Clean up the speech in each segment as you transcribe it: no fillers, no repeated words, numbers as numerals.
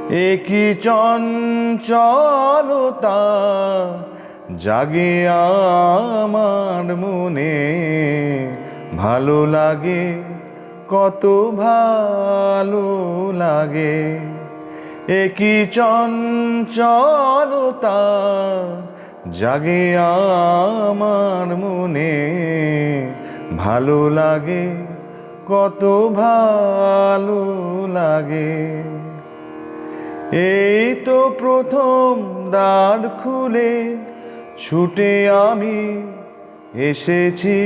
একই চঞ্চলতা জাগে আমার মনে, ভালো লাগে কত ভালো লাগে। একই চঞ্চলতা জাগে আমার মনে, ভালো লাগে কত ভালো লাগে। এই তো প্রথম দ্বার খুলে ছুটে আমি এসেছি,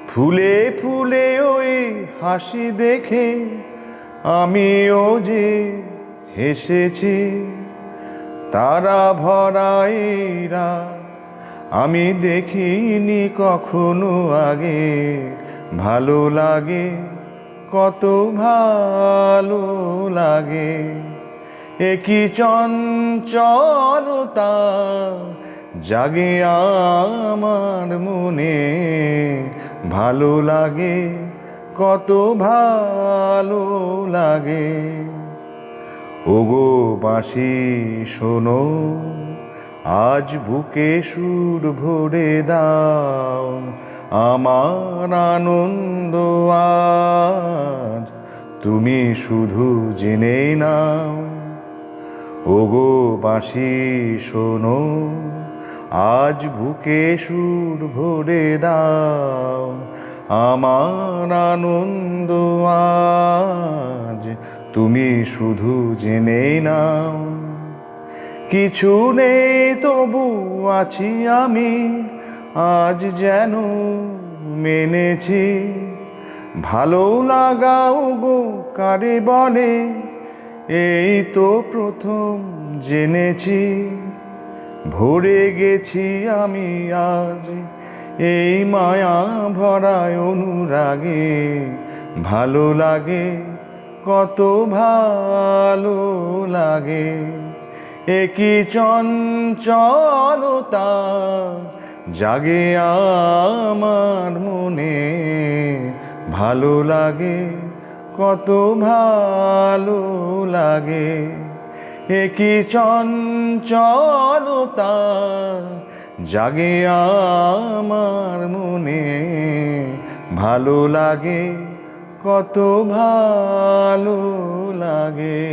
ফুলে ফুলে ওই হাসি দেখে আমিও যে হেসেছি। তারা ভরা এই রাত আমি দেখিনি কখনো আগে, ভালো লাগে কত ভালো লাগে। একই চঞ্চলতা জাগে আমার মনে, ভালো লাগে কত ভালো লাগে। ওগো বাঁশি শোনো, আজ বুকে সুর ভরে দাও, আমার আনন্দ আজ তুমি শুধু জেনে নাও। ওগো বাঁশি শোনো, আজ বুকে সুর ভরে দাও, আমার আনন্দ আজ তুমি শুধু জেনে নাও। কিছু নেই তবু আছি আমি, আজ যেন মেনেছি। ভালো লাগাও গো কারে বলে, এই তো প্রথম জেনেছি। ভরে গেছি আমি আজ এই মায়া ভরায় অনুরাগে, ভালো লাগে কত ভালো লাগে। একই চঞ্চলতা জাগে আমার মনে, ভালো লাগে কত ভালো লাগে। একই চঞ্চলতা জাগে আমার মনে, ভালো লাগে কত ভালো লাগে।